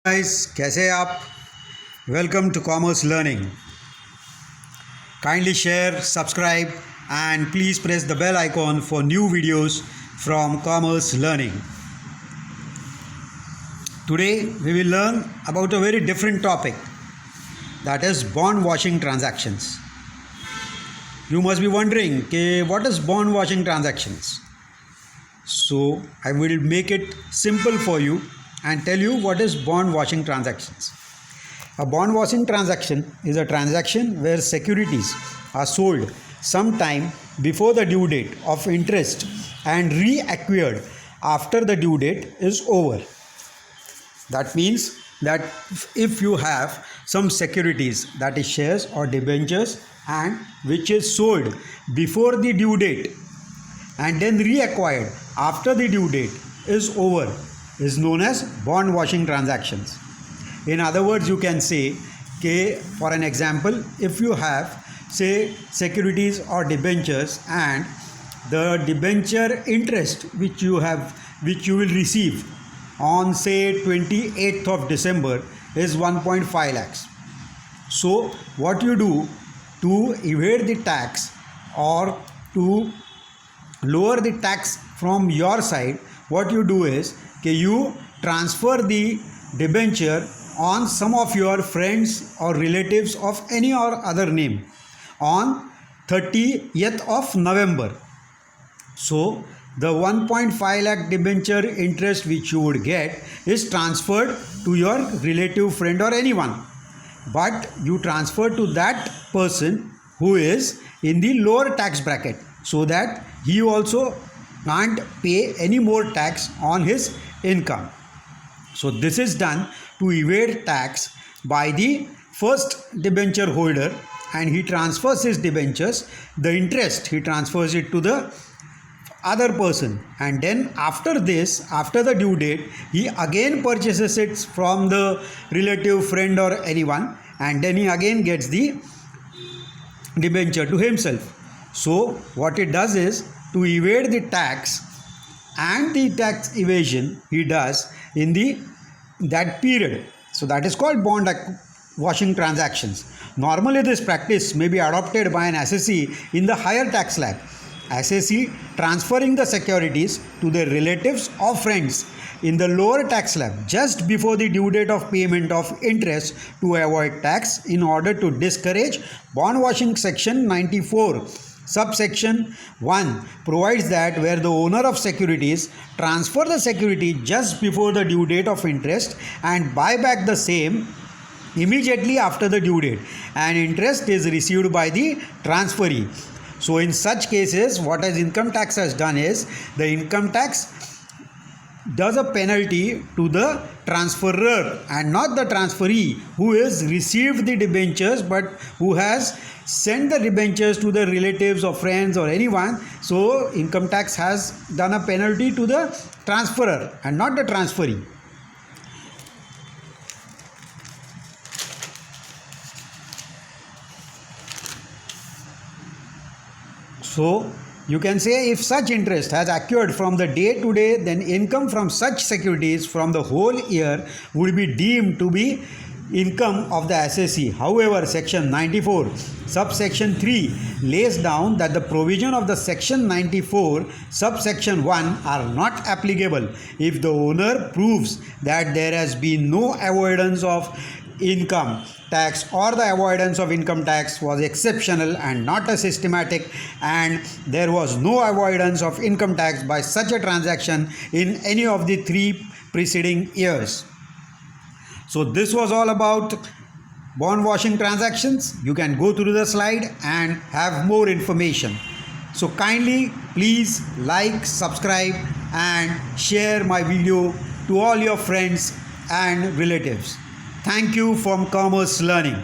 Guys, कैसे हैं आप? Welcome to commerce learning. Kindly share, subscribe, and please press the bell icon for new videos from Commerce Learning. Today we will learn about a very different topic, that is bond washing transactions. You must be wondering, what is bond washing transactions? So I will make it simple for you and tell you what is bond washing transactions. A bond washing transaction is a transaction where securities are sold sometime before the due date of interest and reacquired after the due date is over. That means that if you have some securities, that is shares or debentures, and which is sold before the due date and then reacquired after the due date is over, is known as bond washing transactions. In other words, you can say, for an example, if you have, say, securities or debentures, and the debenture interest which you will receive on, say, 28th of December is 1.5 lakhs. So what you do to evade the tax or to lower the tax from your side, what you do is you transfer the debenture on some of your friends or relatives of any or other name on 30th of November. So the 1.5 lakh debenture interest which you would get is transferred to your relative, friend, or anyone, but you transfer to that person who is in the lower tax bracket, so that he also can't pay any more tax on his income. So this is done to evade tax by the first debenture holder, and he transfers his debentures, the interest he transfers it to the other person, and then after the due date, he again purchases it from the relative, friend, or anyone, and then he again gets the debenture to himself. So what it does is to evade the tax, and the tax evasion he does in that period. So that is called bond washing transactions. Normally this practice may be adopted by an assessee in the higher tax slab. Assessee transferring the securities to their relatives or friends in the lower tax slab just before the due date of payment of interest to avoid tax in order to discourage bond washing. Section 94 subsection 1 provides that where the owner of securities transfer the security just before the due date of interest and buy back the same immediately after the due date, and interest is received by the transferee. So in such cases, what as income tax has done is, the income tax does a penalty to the transferor and not the transferee who has received the debentures but who has sent the debentures to the relatives or friends or anyone. So income tax has done a penalty to the transferor and not the transferee. So you can say, if such interest has accrued from the day to day, then income from such securities from the whole year would be deemed to be income of the assessee. However, section 94 subsection 3 lays down that the provision of the section 94 subsection 1 are not applicable if the owner proves that there has been no avoidance of income tax, or the avoidance of income tax was exceptional and not a systematic, and there was no avoidance of income tax by such a transaction in any of the 3 preceding years. So this was all about bond washing transactions. You can go through the slide and have more information. So kindly please like, subscribe, and share my video to all your friends and relatives. Thank you from Commerce Learning.